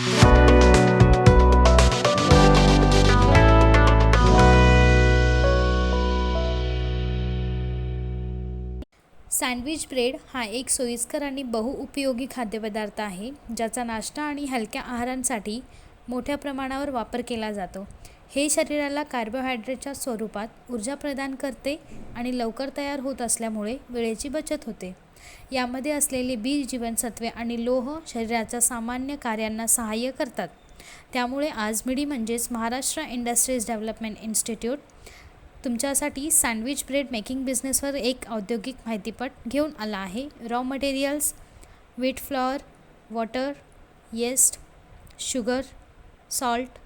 Sandwich bread हा एक सोयीस्कर आणि बहुउपयोगी खाद्यपदार्थ आहे, ज्याचा नाश्ता आणि हलक्या आहारांसाठी मोठ्या प्रमाणावर वापर केला जातो. हे शरीराला कार्बोहायड्रेटच्या स्वरूपात ऊर्जा प्रदान करते आणि लवकर तयार होत असल्यामुळे वेळेची बचत होते. यामध्ये असलेले बी जीवनसत्त्वे आणि लोह शरीराच्या सामान्य कार्यांना सहाय्य करतात. त्यामुळे आज मिडी म्हणजेच महाराष्ट्र इंडस्ट्रीज डेव्हलपमेंट इन्स्टिट्यूट तुमच्यासाठी सँडविच ब्रेड मेकिंग बिझनेसवर एक औद्योगिक माहितीपट घेऊन आला आहे. Raw materials: wheat flour, water, yeast, sugar, salt,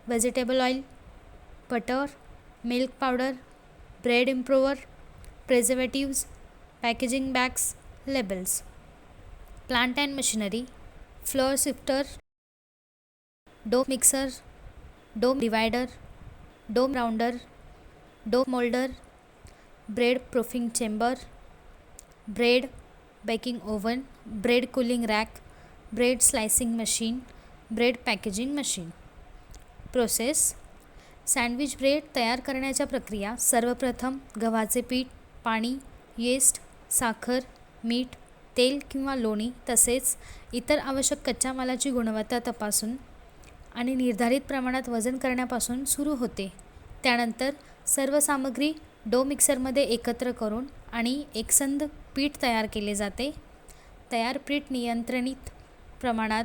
vegetable oil, butter, milk powder, bread improver, preservatives, packaging bags, labels. Plant and machinery: flour sifter, dough mixer, dough divider, dough rounder, dough moulder, bread proofing chamber, bread baking oven, bread cooling rack, bread slicing machine, bread packaging machine. Process: sandwich bread तयार करण्याच्या प्रक्रिया: सर्वप्रथम गव्हाचे पीठ, पाणी, yeast, साखर, मीठ, तेल किंवा लोणी तसेच इतर आवश्यक कच्च्या मालाची गुणवत्ता तपासून आणि निर्धारित प्रमाणात वजन करण्यापासून सुरू होते. त्यानंतर सर्व सामग्री डो मिक्सरमध्ये एकत्र करून आणि एकसंध पीठ तयार केले जाते. तयार पीठ नियंत्रित प्रमाणात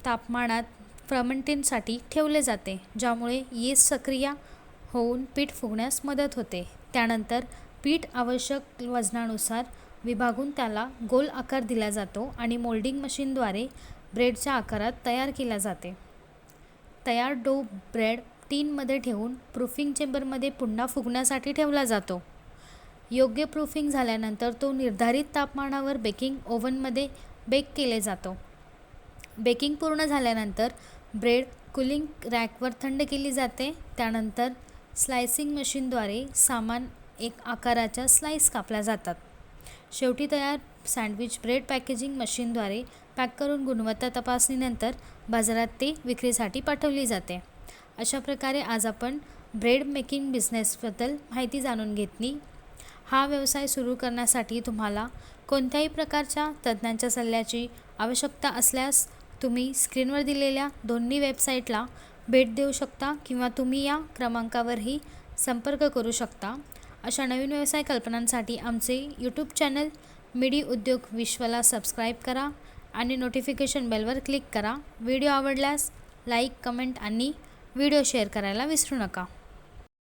तापमानात फर्मेंटिंगसाठी ठेवले जाते, ज्यामुळे यीस्ट सक्रिय होऊन पीठ फुगण्यास मदत होते. त्यानंतर पीठ आवश्यक वजनानुसार विभागून त्याला गोल आकार दिला जातो आणि मोल्डिंग मशीनद्वारे ब्रेडच्या आकारात तयार केला जाते. तयार डो ब्रेड टीनमध्ये ठेवून प्रूफिंग चेंबरमध्ये पुन्हा फुगण्यासाठी ठेवला जातो. योग्य प्रूफिंग झाल्यानंतर तो निर्धारित तापमानावर बेकिंग ओव्हनमध्ये बेक केले जातो. बेकिंग पूर्ण झाल्यानंतर ब्रेड कूलिंग रॅकवर थंड केली जाते. त्यानंतर स्लायसिंग मशीनद्वारे समान एक आकाराच्या स्लाइस कापल्या जातात. शेवटी तयार सँडविच ब्रेड पॅकेजिंग मशीनद्वारे पॅक करून गुणवत्ता तपासणीनंतर बाजारात ते विक्रीसाठी पाठवली जाते. अशा प्रकारे आज आपण ब्रेड मेकिंग बिझनेसबद्दल माहिती जाणून घेतली. हा व्यवसाय सुरू करण्यासाठी तुम्हाला कोणत्याही प्रकारच्या तज्ज्ञांच्या सल्ल्याची आवश्यकता असल्यास तुम्ही स्क्रीनवर दिलेल्या दोन्ही वेबसाईटला भेट देऊ शकता किंवा तुम्ही या क्रमांकावरही संपर्क करू शकता. अशा नवीन व्यवसाय कल्पनांसाठी आमचे यूट्यूब चॅनल मिडी उद्योग विश्वला सबस्क्राईब करा आणि नोटिफिकेशन बेलवर क्लिक करा. व्हिडिओ आवडल्यास लाईक, कमेंट आणि व्हिडिओ शेअर करायला विसरू नका.